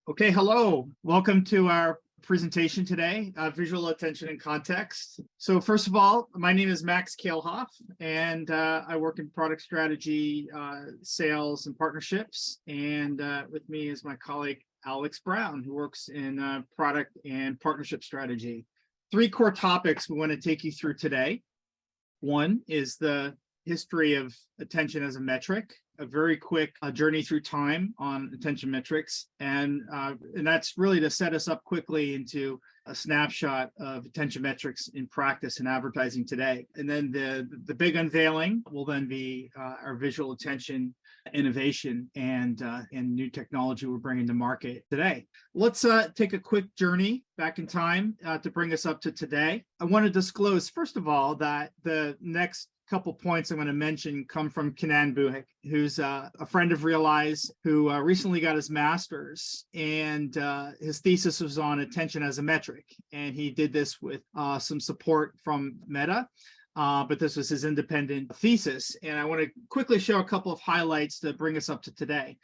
Okay, hello. Welcome to our presentation today, Visual Attention and Context. So first of all, my name is Max Kalehoff, and I work in product strategy, sales, and partnerships. And with me is my colleague, Alex Browne, who works in product and partnership strategy. Three core topics we want to take you through today. One is the history of attention as a metric, a very quick journey through time on attention metrics. And that's really to set us up quickly into a snapshot of attention metrics in practice in advertising today. And then the big unveiling will then be our visual attention innovation and new technology we're bringing to market today. Let's take a quick journey back in time to bring us up to today. I want to disclose, first of all, that the next couple points I'm going to mention come from Kenan Buhik, who's a friend of Realeyes, who recently got his master's, and his thesis was on attention as a metric. And he did this with some support from Meta, but this was his independent thesis. And I want to quickly show a couple of highlights to bring us up to today.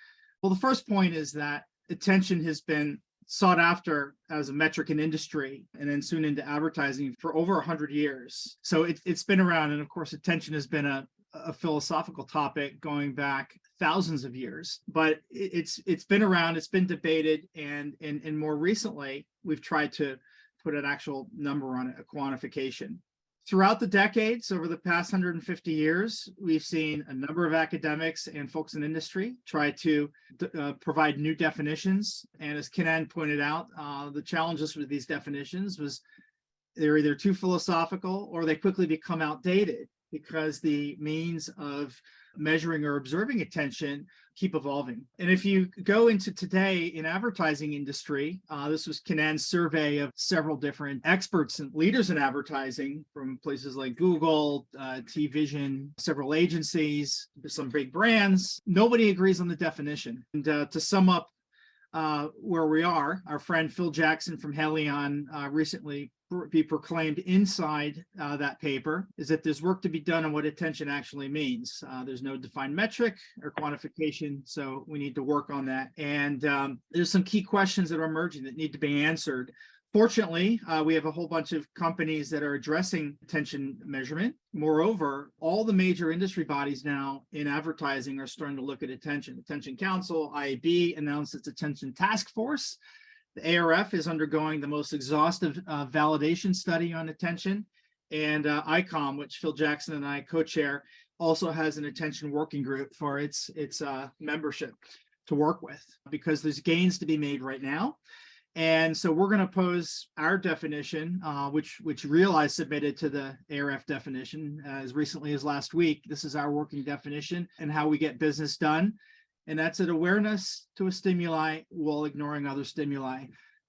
Well, the first point is that attention has been sought after as a metric in industry and then soon into advertising for over 100 years. So it's been around. And of course, attention has been a philosophical topic going back thousands of years, but it's been around, it's been debated. And more recently, we've tried to put an actual number on it, a quantification. Throughout the decades, over the past 150 years, we've seen a number of academics and folks in industry try to provide new definitions. And as Kenan pointed out, the challenges with these definitions was they're either too philosophical or they quickly become outdated because the means of measuring or observing attention keep evolving. And if you go into today in advertising industry, this was Kenan's survey of several different experts and leaders in advertising from places like Google, T-Vision, several agencies, some big brands. Nobody agrees on the definition. And to sum up where we are, our friend Phil Jackson from Helion recently be proclaimed inside that paper is that there's work to be done on what attention actually means. There's no defined metric or quantification, so we need to work on that. And there's some key questions that are emerging that need to be answered. Fortunately, we have a whole bunch of companies that are addressing attention measurement. Moreover, all the major industry bodies now in advertising are starting to look at attention. Attention Council, IAB, announced its Attention Task Force. The ARF is undergoing the most exhaustive validation study on attention. And ICOM, which Phil Jackson and I co-chair, also has an attention working group for its membership to work with, because there's gains to be made right now. And so we're going to pose our definition, which Realeyes submitted to the ARF definition as recently as last week. This is our working definition and how we get business done. And that's an awareness to a stimuli while ignoring other stimuli.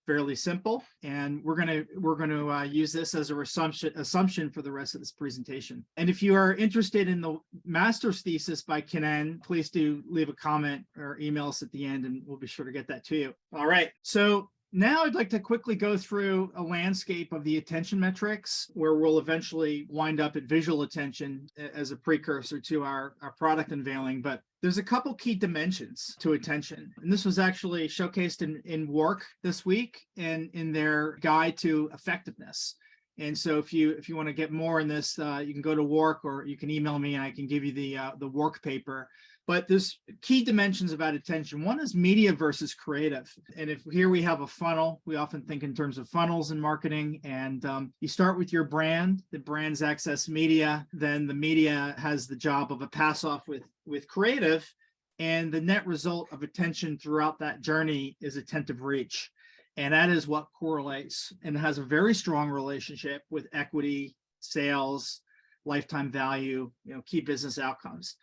Fairly simple. And we're going to use this as a assumption for the rest of this presentation. And if you are interested in the master's thesis by Kenan, please do leave a comment or email us at the end, and we'll be sure to get that to you. All right. So now I'd like to quickly go through a landscape of the attention metrics, where we'll eventually wind up at visual attention as a precursor to our product unveiling. But there's a couple key dimensions to attention. And this was actually showcased in WARC this week and in their guide to effectiveness. And so if you want to get more in this, you can go to WARC, or you can email me and I can give you the WARC paper. But there's key dimensions about attention. One is media versus creative. And if here we have a funnel, we often think in terms of funnels in marketing. And you start with your brand, the brand's access media, then the media has the job of a pass off with creative. And the net result of attention throughout that journey is attentive reach. And that is what correlates and has a very strong relationship with equity, sales, lifetime value, key business outcomes.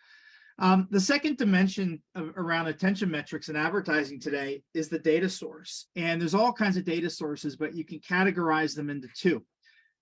The second dimension around attention metrics in advertising today is the data source. And there's all kinds of data sources, but you can categorize them into two.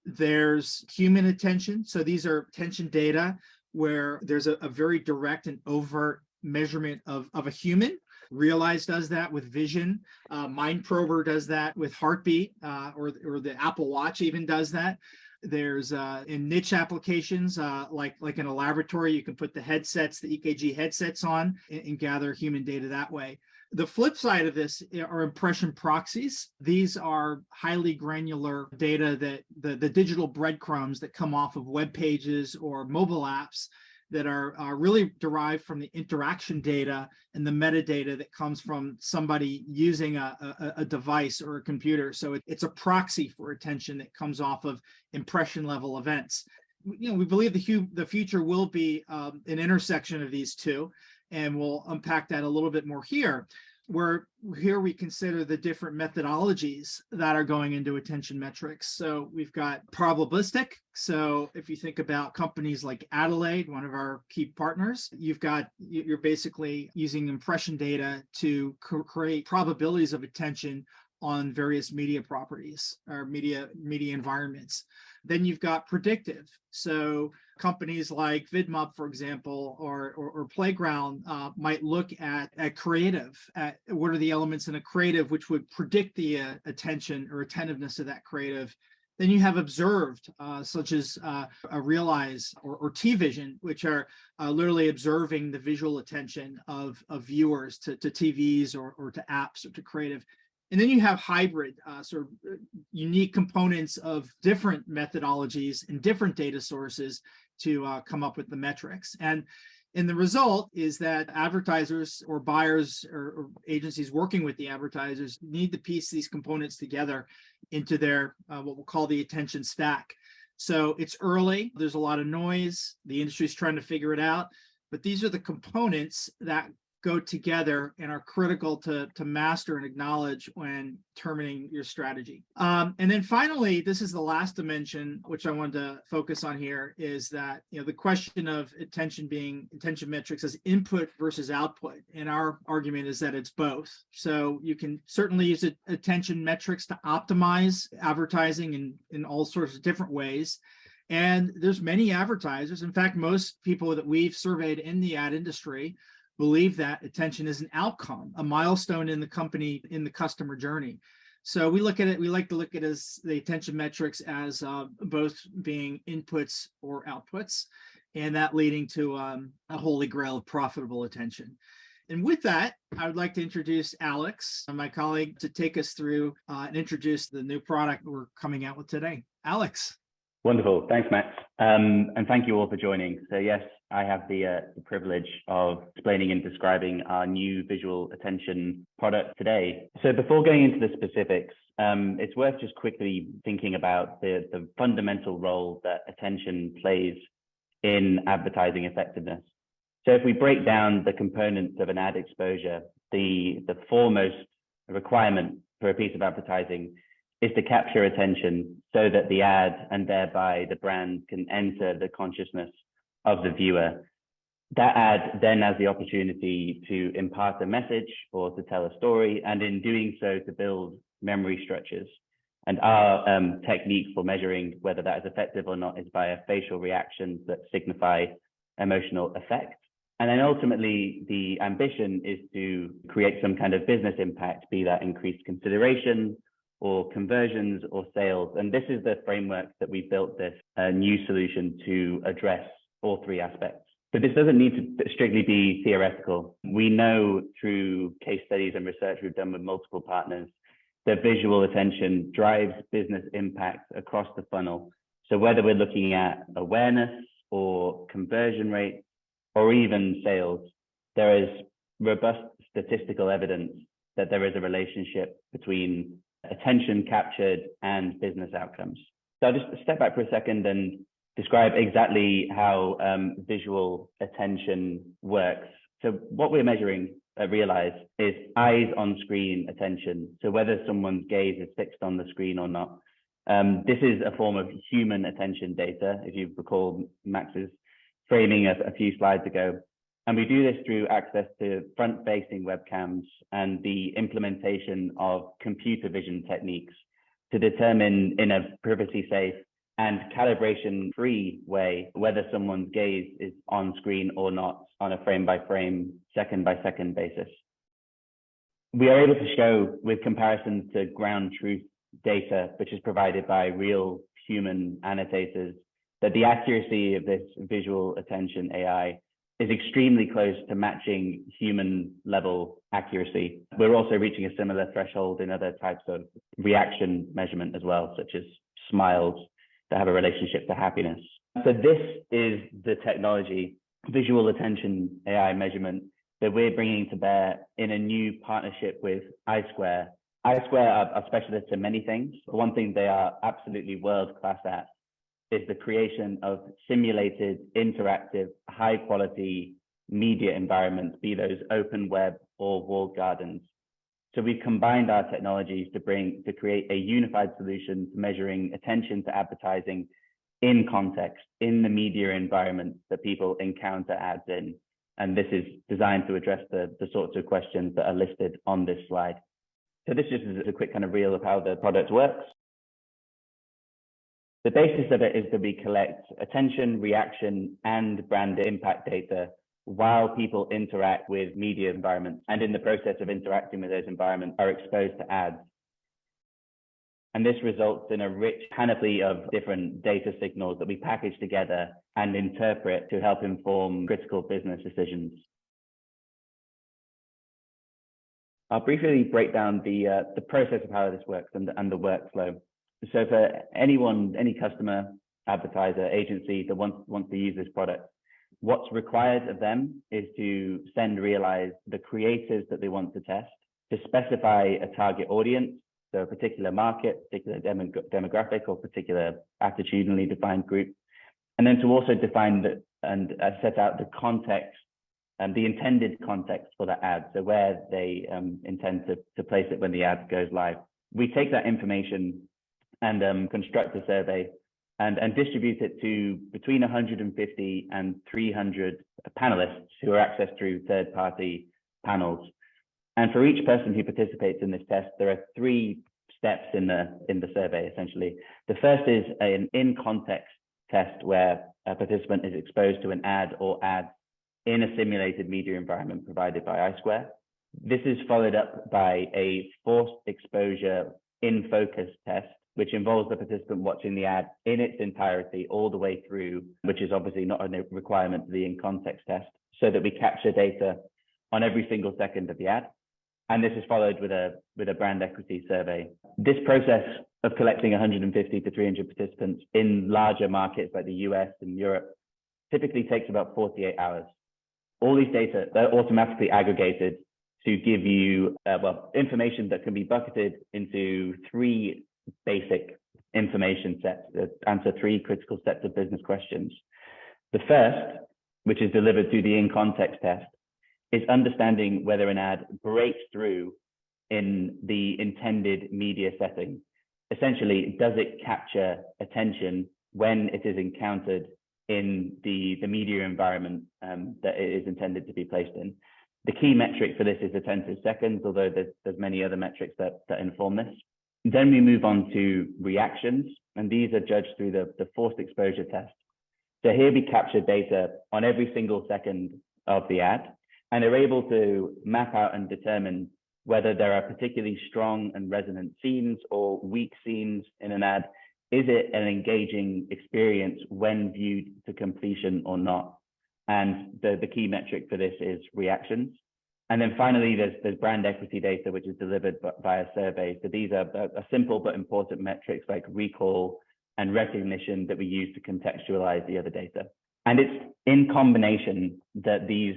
There's human attention. So these are attention data where there's a very direct and overt measurement of a human. Realeyes does that with vision. MindProber does that with heartbeat, or the Apple Watch even does that. There's in niche applications, like in a laboratory, you can put the headsets, the EKG headsets on and gather human data that way. The flip side of this are impression proxies. These are highly granular data that the digital breadcrumbs that come off of web pages or mobile apps that are really derived from the interaction data and the metadata that comes from somebody using a device or a computer. So it's a proxy for attention that comes off of impression level events. We believe the future will be an intersection of these two, and we'll unpack that a little bit more here. Where here we consider the different methodologies that are going into attention metrics. So we've got probabilistic. So if you think about companies like Adelaide, one of our key partners, you're basically using impression data to create probabilities of attention on various media properties or media environments. Then you've got predictive. So companies like VidMob, for example, or Playground might look at creative, at what are the elements in a creative which would predict the attention or attentiveness of that creative. Then you have observed, such as a Realeyes or T-Vision, which are literally observing the visual attention of viewers to TVs or to apps or to creative. And then you have hybrid, sort of unique components of different methodologies and different data sources to come up with the metrics. And the result is that advertisers or buyers or agencies working with the advertisers need to piece these components together into their what we'll call the attention stack. So it's early, there's a lot of noise, the industry's trying to figure it out, but these are the components that go together and are critical to master and acknowledge when determining your strategy. And then finally, this is the last dimension, which I wanted to focus on here, is that the question of attention metrics as input versus output. And our argument is that it's both. So you can certainly use attention metrics to optimize advertising in all sorts of different ways. And there's many advertisers. In fact, most people that we've surveyed in the ad industry believe that attention is an outcome, a milestone in the customer journey. So we like to look at the attention metrics as both being inputs or outputs, and that leading to a holy grail of profitable attention. And with that, I would like to introduce Alex, my colleague, to take us through and introduce the new product we're coming out with today. Alex. Wonderful. Thanks, Max. And thank you all for joining. So yes, I have the privilege of explaining and describing our new visual attention product today. So before going into the specifics, it's worth just quickly thinking about the fundamental role that attention plays in advertising effectiveness. So if we break down the components of an ad exposure, the foremost requirement for a piece of advertising is to capture attention so that the ad and thereby the brand can enter the consciousness of the viewer. That ad then has the opportunity to impart a message or to tell a story, and in doing so to build memory structures. And our technique for measuring whether that is effective or not is via facial reactions that signify emotional effect. And then ultimately, the ambition is to create some kind of business impact, be that increased consideration or conversions or sales. And this is the framework that we built this new solution to address all three aspects. But this doesn't need to strictly be theoretical. We know through case studies and research we've done with multiple partners that visual attention drives business impact across the funnel. So whether we're looking at awareness or conversion rate or even sales, there is robust statistical evidence that there is a relationship between attention captured and business outcomes. So I'll just step back for a second and describe exactly how visual attention works. So what we're measuring at Realeyes is eyes on screen attention. So whether someone's gaze is fixed on the screen or not. This is a form of human attention data, if you recall Max's framing a few slides ago. And we do this through access to front-facing webcams and the implementation of computer vision techniques to determine in a privacy-safe and calibration-free way whether someone's gaze is on screen or not on a frame-by-frame, second-by-second basis. We are able to show, with comparisons to ground truth data, which is provided by real human annotators, that the accuracy of this visual attention AI is extremely close to matching human level accuracy. We're also reaching a similar threshold in other types of reaction measurement as well, such as smiles that have a relationship to happiness. So this is the technology, visual attention AI measurement, that we're bringing to bear in a new partnership with iSquare. iSquare are specialists in many things. One thing they are absolutely world-class at is the creation of simulated, interactive, high-quality media environments, be those open web or walled gardens. So we've combined our technologies to create a unified solution to measuring attention to advertising in context, in the media environment that people encounter ads in. And this is designed to address the sorts of questions that are listed on this slide. So this just is a quick kind of reel of how the product works. The basis of it is that we collect attention, reaction, and brand impact data while people interact with media environments, and in the process of interacting with those environments are exposed to ads. And this results in a rich panoply of different data signals that we package together and interpret to help inform critical business decisions. I'll briefly break down the process of how this works and the workflow. So for anyone, any customer, advertiser, agency that wants to use this product, what's required of them is to send Realeyes the creators that they want to test, to specify a target audience, so a particular market, particular demographic, or particular attitudinally defined group, and then to also define and set out the context and the intended context for the ad, so where they intend to place it when the ad goes live. We take that information and construct a survey and distribute it to between 150 and 300 panelists who are accessed through third-party panels. And for each person who participates in this test, there are 3 steps in the survey, essentially. The first is an in-context test where a participant is exposed to an ad or ads in a simulated media environment provided by iSquare. This is followed up by a forced exposure in focus test, which involves the participant watching the ad in its entirety all the way through, which is obviously not a requirement for the in-context test, so that we capture data on every single second of the ad. And this is followed with a brand equity survey. This process of collecting 150 to 300 participants in larger markets like the US and Europe typically takes about 48 hours. All these data, they're automatically aggregated to give you information that can be bucketed into 3 basic information sets that answer 3 critical sets of business questions. The first, which is delivered through the in-context test, is understanding whether an ad breaks through in the intended media setting. Essentially, does it capture attention when it is encountered in the media environment that it is intended to be placed in? The key metric for this is attentive seconds, although there's many other metrics that inform this. Then we move on to reactions, and these are judged through the forced exposure test. So here we capture data on every single second of the ad, and are able to map out and determine whether there are particularly strong and resonant scenes or weak scenes in an ad. Is it an engaging experience when viewed to completion or not? And the key metric for this is reactions. And then finally, there's brand equity data, which is delivered via survey. So these are simple but important metrics like recall and recognition that we use to contextualize the other data. And it's in combination that these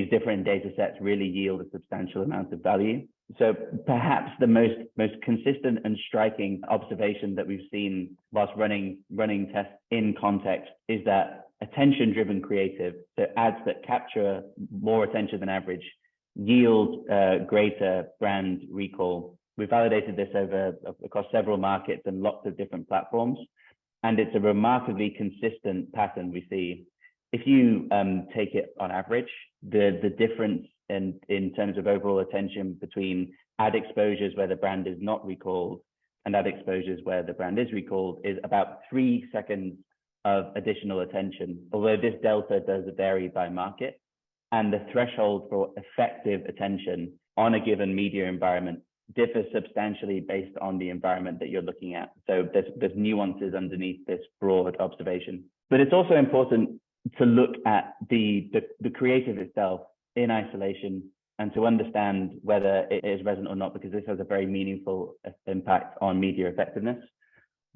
different data sets really yield a substantial amount of value. So perhaps the most consistent and striking observation that we've seen whilst running tests in context is that attention-driven creative, so ads that capture more attention than average, yield greater brand recall. We validated this across several markets and lots of different platforms, and it's a remarkably consistent pattern we see. If you take it on average, the difference in terms of overall attention between ad exposures where the brand is not recalled and ad exposures where the brand is recalled is about 3 seconds of additional attention, although this delta does vary by market. And the threshold for effective attention on a given media environment differs substantially based on the environment that you're looking at. So there's nuances underneath this broad observation. But it's also important to look at the creative itself in isolation and to understand whether it is resonant or not, because this has a very meaningful impact on media effectiveness.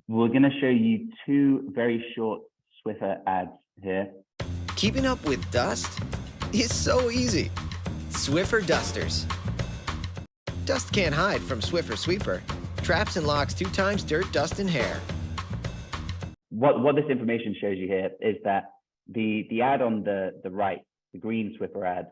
We're going to show you two very short Swiffer ads here. Keeping up with dust is so easy. Swiffer Dusters. Dust can't hide from Swiffer Sweeper. Traps and locks 2 times dirt, dust, and hair. What this information shows you here is that the ad on the right, the green Swiffer ad,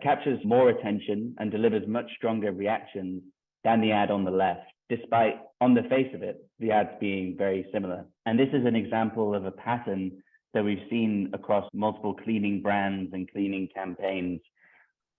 captures more attention and delivers much stronger reactions than the ad on the left, despite on the face of it, the ads being very similar. And this is an example of a pattern that we've seen across multiple cleaning brands and cleaning campaigns,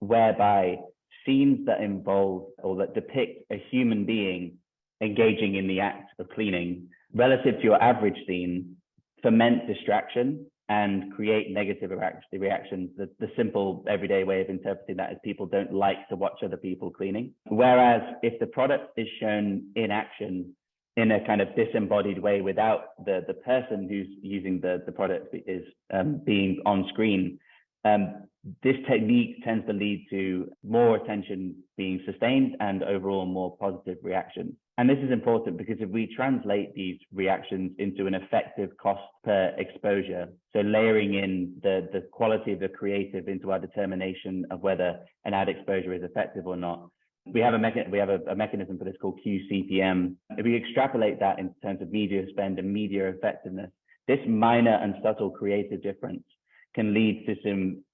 whereby scenes that involve or that depict a human being engaging in the act of cleaning relative to your average scene foment distraction and create negative reactions. The simple everyday way of interpreting that is people don't like to watch other people cleaning. Whereas if the product is shown in action in a kind of disembodied way without the person who's using the product is being on screen, this technique tends to lead to more attention being sustained and overall more positive reaction. And this is important because if we translate these reactions into an effective cost per exposure, so layering in the quality of the creative into our determination of whether an ad exposure is effective or not, we have a mechanism for this called QCPM. If we extrapolate that in terms of media spend and media effectiveness, this minor and subtle creative difference can lead to some,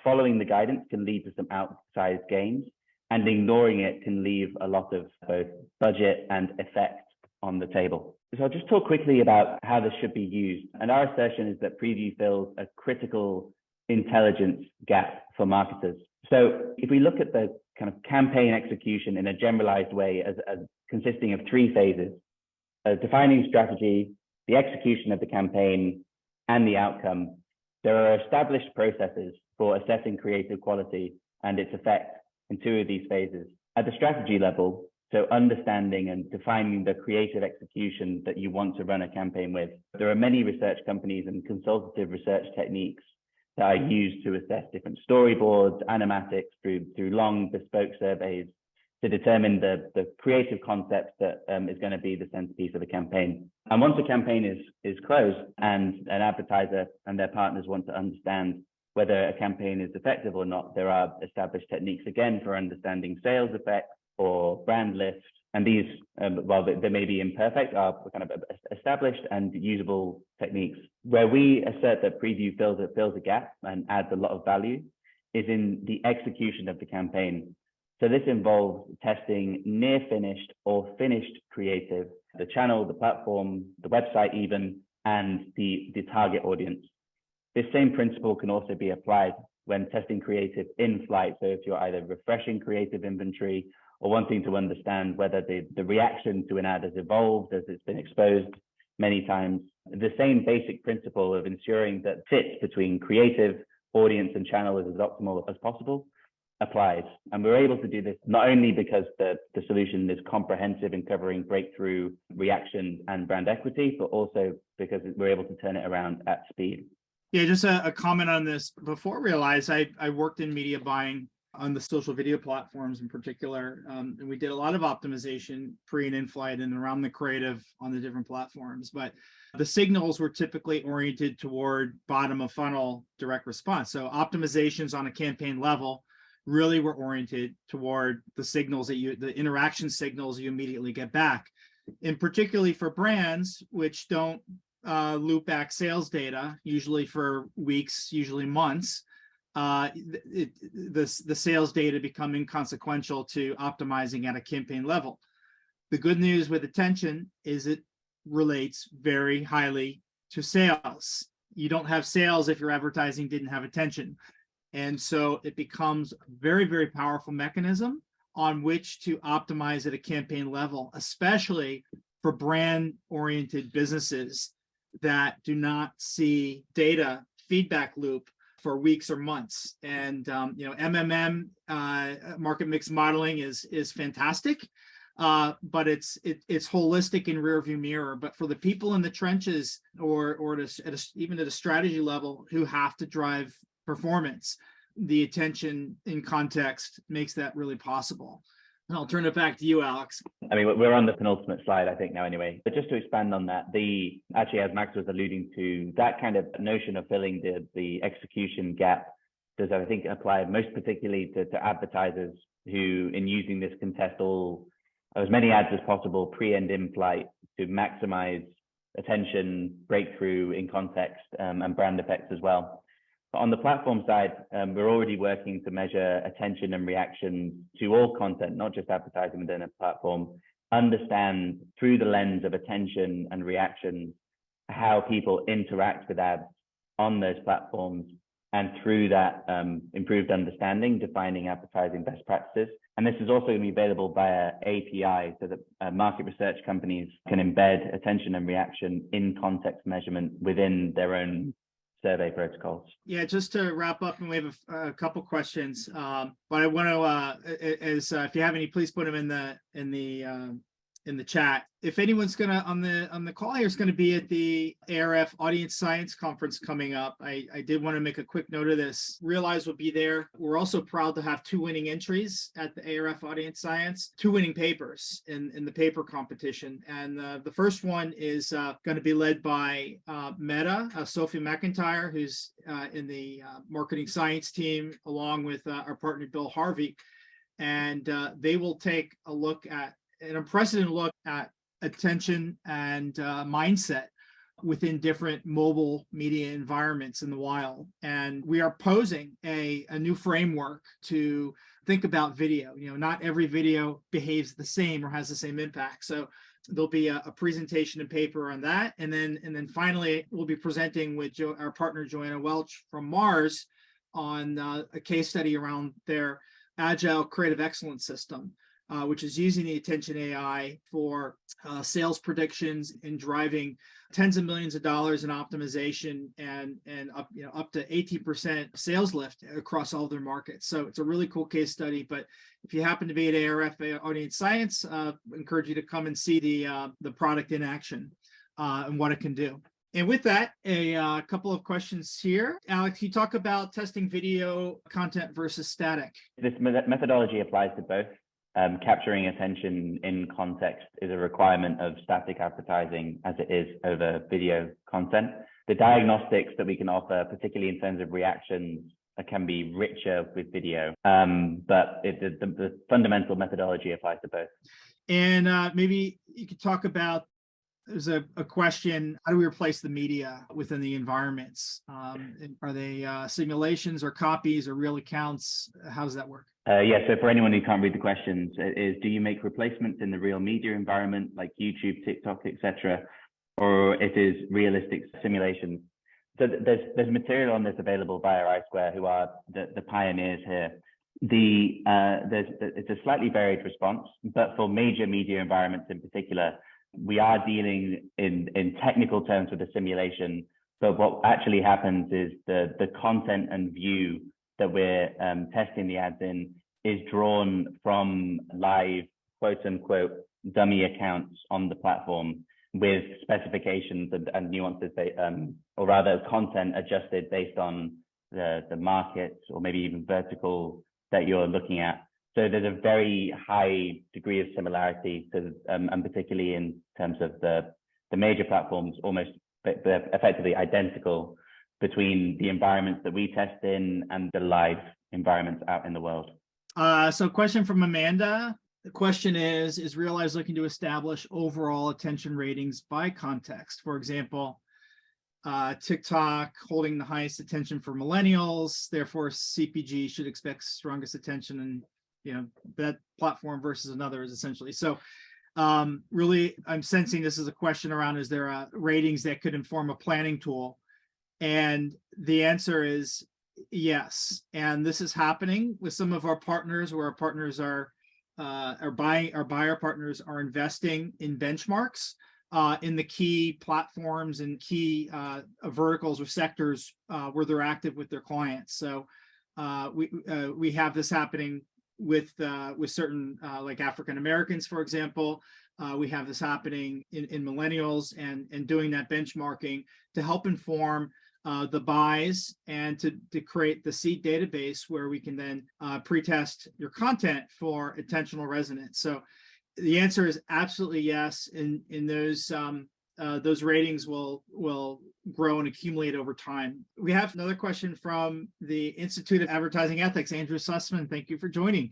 following the guidance can lead to some outsized gains, and ignoring it can leave a lot of both budget and effect on the table. So I'll just talk quickly about how this should be used. And our assertion is that Preview fills a critical intelligence gap for marketers. So if we look at the kind of campaign execution in a generalized way as consisting of 3 phases, defining strategy, the execution of the campaign, and the outcome, there are established processes for assessing creative quality and its effect in 2 of these phases. At the strategy level, so understanding and defining the creative execution that you want to run a campaign with, there are many research companies and consultative research techniques that are used to assess different storyboards, animatics, through long bespoke surveys to determine the creative concept that is going to be the centerpiece of a campaign. And once a campaign is closed and an advertiser and their partners want to understand whether a campaign is effective or not, there are established techniques again for understanding sales effects or brand lift. And these, while they may be imperfect, are kind of established and usable techniques. Where we assert that Preview fills a gap and adds a lot of value is in the execution of the campaign. So this involves testing near finished or finished creative, the channel, the platform, the website even, and the target audience. This same principle can also be applied when testing creative in flight. So if you're either refreshing creative inventory or wanting to understand whether the reaction to an ad has evolved as it's been exposed many times, the same basic principle of ensuring that fit between creative, audience, and channel is as optimal as possible applies. And we're able to do this not only because the solution is comprehensive in covering breakthrough, reaction, and brand equity, but also because we're able to turn it around at speed. Yeah, just a comment on this. Before Realeyes, I worked in media buying on the social video platforms in particular, and we did a lot of optimization pre and in flight and around the creative on the different platforms. But the signals were typically oriented toward bottom of funnel direct response. So optimizations on a campaign level really were oriented toward the signals the interaction signals you immediately get back. And particularly for brands which don't loop back sales data, usually for weeks, usually months, the sales data become inconsequential to optimizing at a campaign level. The good news with attention is it relates very highly to sales. You don't have sales if your advertising didn't have attention. And so it becomes a very, very powerful mechanism on which to optimize at a campaign level, especially for brand-oriented businesses that do not see data feedback loop for weeks or months. And MMM market mix modeling is fantastic, but it's holistic in rear view mirror. But for the people in the trenches or even at a strategy level who have to drive performance, the attention in context makes that really possible. And I'll turn it back to you, Alex. I mean, we're on the penultimate slide, I think, now anyway. But just to expand on that, actually, as Max was alluding to, that kind of notion of filling the execution gap does, I think, apply most particularly to advertisers who, in using this, can test as many ads as possible pre and in flight to maximize attention, breakthrough in context, and brand effects as well. But on the platform side, we're already working to measure attention and reaction to all content, not just advertising within a platform, understand through the lens of attention and reaction how people interact with ads on those platforms, and through that improved understanding, defining advertising best practices. And this is also going to be available via API so that market research companies can embed attention and reaction in context measurement within their own survey protocols. Yeah, just to wrap up, and we have a couple questions, but I want to, if you have any, please put them in the chat. If anyone's gonna on the call here is going to be at the ARF Audience Science Conference coming up, I did want to make a quick note of this. Realeyes will be there. We're also proud to have 2 winning entries at the ARF Audience Science, 2 winning papers in the paper competition. And the first one is going to be led by Meta, Sophie McIntyre, who's in the marketing science team, along with our partner Bill Harvey. And they will take an unprecedented look at attention and mindset within different mobile media environments in the wild. And we are posing a new framework to think about video. Not every video behaves the same or has the same impact. So there'll be a presentation and paper on that. And then finally, we'll be presenting with our partner, Joanna Welch from Mars, on a case study around their Agile Creative Excellence System, which is using the attention AI for sales predictions and driving tens of millions of dollars in optimization and up to 18% sales lift across all their markets. So it's a really cool case study. But if you happen to be at ARF Audience Science, I encourage you to come and see the product in action and what it can do. And with that, a couple of questions here. Alex, you talk about testing video content versus static. This methodology applies to both. Capturing attention in context is a requirement of static advertising as it is over video content. The diagnostics that we can offer, particularly in terms of reactions, can be richer with video, but the fundamental methodology applies to both. And maybe you could talk about, there's a question, how do we replace the media within the environments? Are they simulations or copies or real accounts? How does that work? So for anyone who can't read the questions, do you make replacements in the real media environment like YouTube, TikTok, etc., or it is realistic simulations? So there's material on this available via iSquare, who are the pioneers here. It's a slightly varied response, but for major media environments in particular, we are dealing in technical terms with a simulation. But what actually happens is the content and view that we're testing the ads in is drawn from live, quote unquote, dummy accounts on the platform with specifications and nuances, or rather content adjusted based on the market or maybe even vertical that you're looking at. So there's a very high degree of similarity to, and particularly in terms of the major platforms, almost effectively identical between the environments that we test in and the live environments out in the world. So question from Amanda. The question is Realeyes looking to establish overall attention ratings by context? For example, TikTok holding the highest attention for millennials, therefore CPG should expect strongest attention, and that platform versus another is essentially. So really, I'm sensing this is a question around, is there ratings that could inform a planning tool? And the answer is yes. And this is happening with some of our partners, where our partners our buyer partners are investing in benchmarks in the key platforms and key verticals or sectors where they're active with their clients. So we have this happening with certain like African Americans, for example. We have this happening in millennials, and doing that benchmarking to help inform the buys and to create the seed database where we can then pre-test your content for attentional resonance. So the answer is absolutely yes. In those ratings will grow and accumulate over time. We have another question from the Institute of Advertising Ethics, Andrew Sussman. Thank you for joining.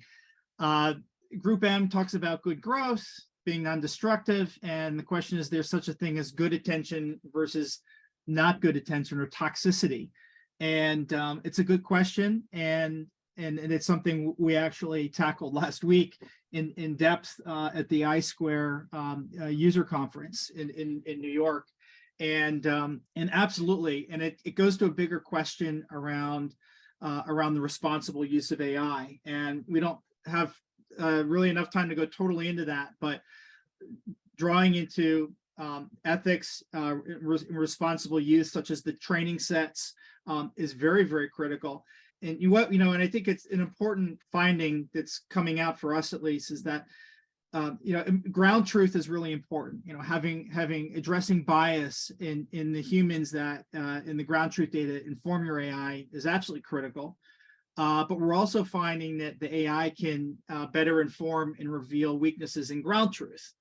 Group M talks about good growth being non-destructive, and the question is, there's such a thing as good attention versus not good attention or toxicity? And it's a good question, and it's something we actually tackled last week in depth at the iSquare user conference in New York, and absolutely, and it goes to a bigger question around the responsible use of AI, and we don't have really enough time to go totally into that, but drawing into ethics, responsible use, such as the training sets, is very, very critical. And and I think it's an important finding that's coming out for us, at least, is that ground truth is really important. Addressing bias in the humans that in the ground truth data inform your AI is absolutely critical. But we're also finding that the AI can better inform and reveal weaknesses in ground truth.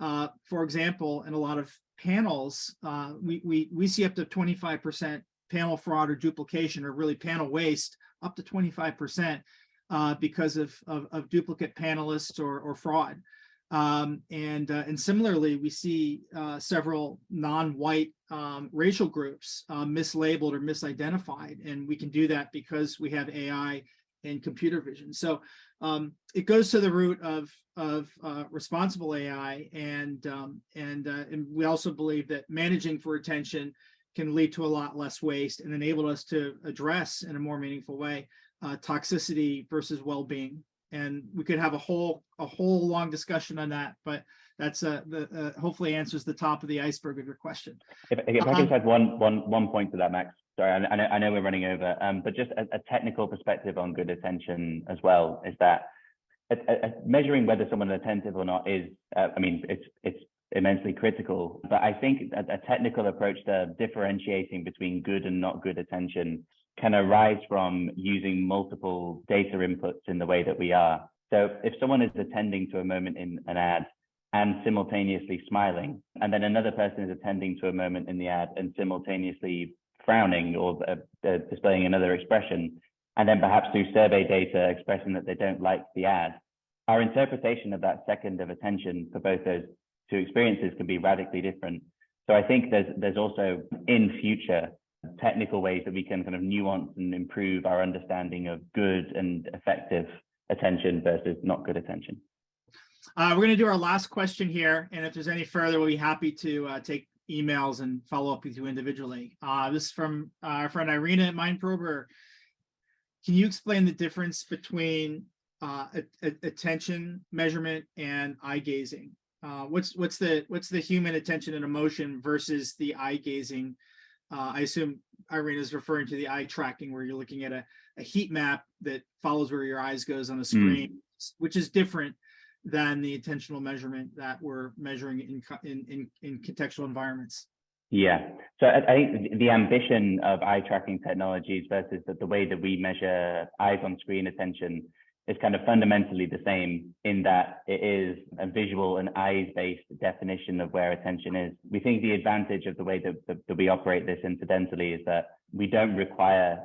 For example, in a lot of panels, we see up to 25% panel fraud or duplication, or really panel waste, up to 25% because of duplicate panelists or fraud. And similarly, we see several non-white racial groups mislabeled or misidentified, and we can do that because we have AI and computer vision. So it goes to the root of responsible AI, and we also believe that managing for attention can lead to a lot less waste and enable us to address in a more meaningful way toxicity versus well-being. And we could have a whole long discussion on that, but that's hopefully answers the top of the iceberg of your question. If I can just add one point to that, Max. Sorry, I know we're running over, but just a technical perspective on good attention as well is that measuring whether someone is attentive or not is, it's immensely critical. But I think a technical approach to differentiating between good and not good attention can arise from using multiple data inputs in the way that we are. So if someone is attending to a moment in an ad and simultaneously smiling, and then another person is attending to a moment in the ad and simultaneously frowning or displaying another expression, and then perhaps through survey data expressing that they don't like the ad, our interpretation of that second of attention for both those two experiences can be radically different. So I think there's also in future technical ways that we can kind of nuance and improve our understanding of good and effective attention versus not good attention. We're going to do our last question here, and if there's any further, we'll be happy to take emails and follow up with you individually. This is from our friend Irina at MindProber. Can you explain the difference between attention measurement and eye gazing? What's the human attention and emotion versus the eye gazing? I assume Irina is referring to the eye tracking, where you're looking at a heat map that follows where your eyes goes on a screen, which is different than the attentional measurement that we're measuring in contextual environments. Yeah, so I think the ambition of eye tracking technologies versus the way that we measure eyes on screen attention is kind of fundamentally the same, in that it is a visual and eyes-based definition of where attention is. We think the advantage of the way that we operate this incidentally is that we don't require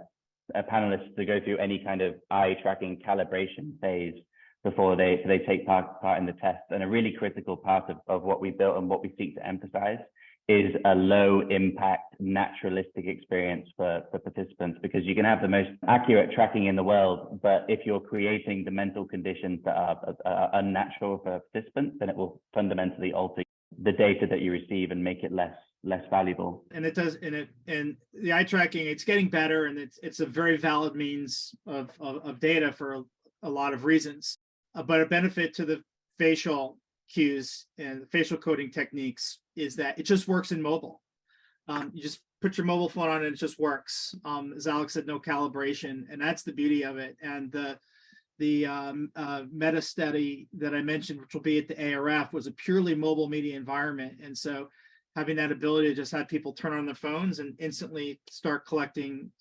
a panelist to go through any kind of eye tracking calibration phase before they take part in the test. And a really critical part of what we built and what we seek to emphasize is a low impact, naturalistic experience for participants, because you can have the most accurate tracking in the world, but if you're creating the mental conditions that are unnatural for participants, then it will fundamentally alter the data that you receive and make it less valuable. And it does, and the eye tracking, it's getting better, and it's a very valid means of data for a lot of reasons. But a benefit to the facial cues and the facial coding techniques is that it just works in mobile. You just put your mobile phone on and it just works. As Alex said, no calibration, and that's the beauty of it. And the meta study that I mentioned, which will be at the ARF, was a purely mobile media environment. And so having that ability to just have people turn on their phones and instantly start collecting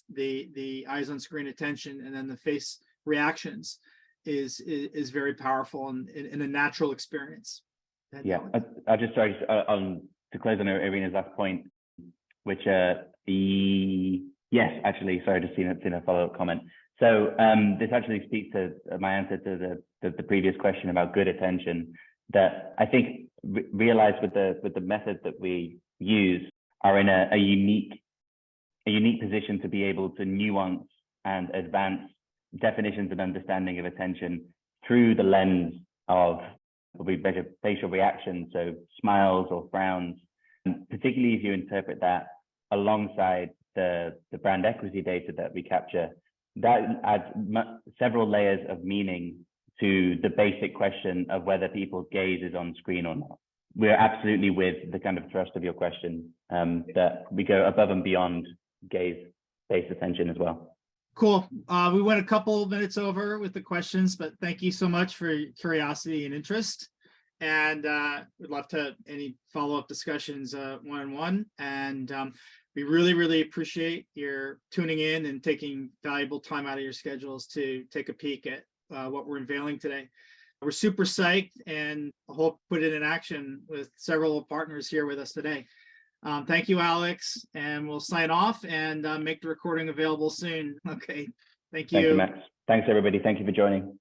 the eyes on screen attention, and then the face reactions is very powerful and in a natural experience. Yeah, I just sorry to close on Irina's last point, which yes, actually, sorry, just seen a follow-up comment. So this actually speaks to my answer to the previous question about good attention, that I think Realeyes with the method that we use are in a unique position to be able to nuance and advance definitions and understanding of attention through the lens of facial reactions, so smiles or frowns, and particularly if you interpret that alongside the brand equity data that we capture, that adds several layers of meaning to the basic question of whether people's gaze is on screen or not. We're absolutely with the kind of thrust of your question, that we go above and beyond gaze-based attention as well. Cool. We went a couple of minutes over with the questions, but thank you so much for your curiosity and interest. And we'd love to any follow-up discussions one-on-one. And we really, really appreciate your tuning in and taking valuable time out of your schedules to take a peek at what we're unveiling today. We're super psyched and hope to put it in action with several partners here with us today. Thank you, Alex, and we'll sign off and make the recording available soon. Okay, thank you. Thank you, Max. Thanks, everybody. Thank you for joining.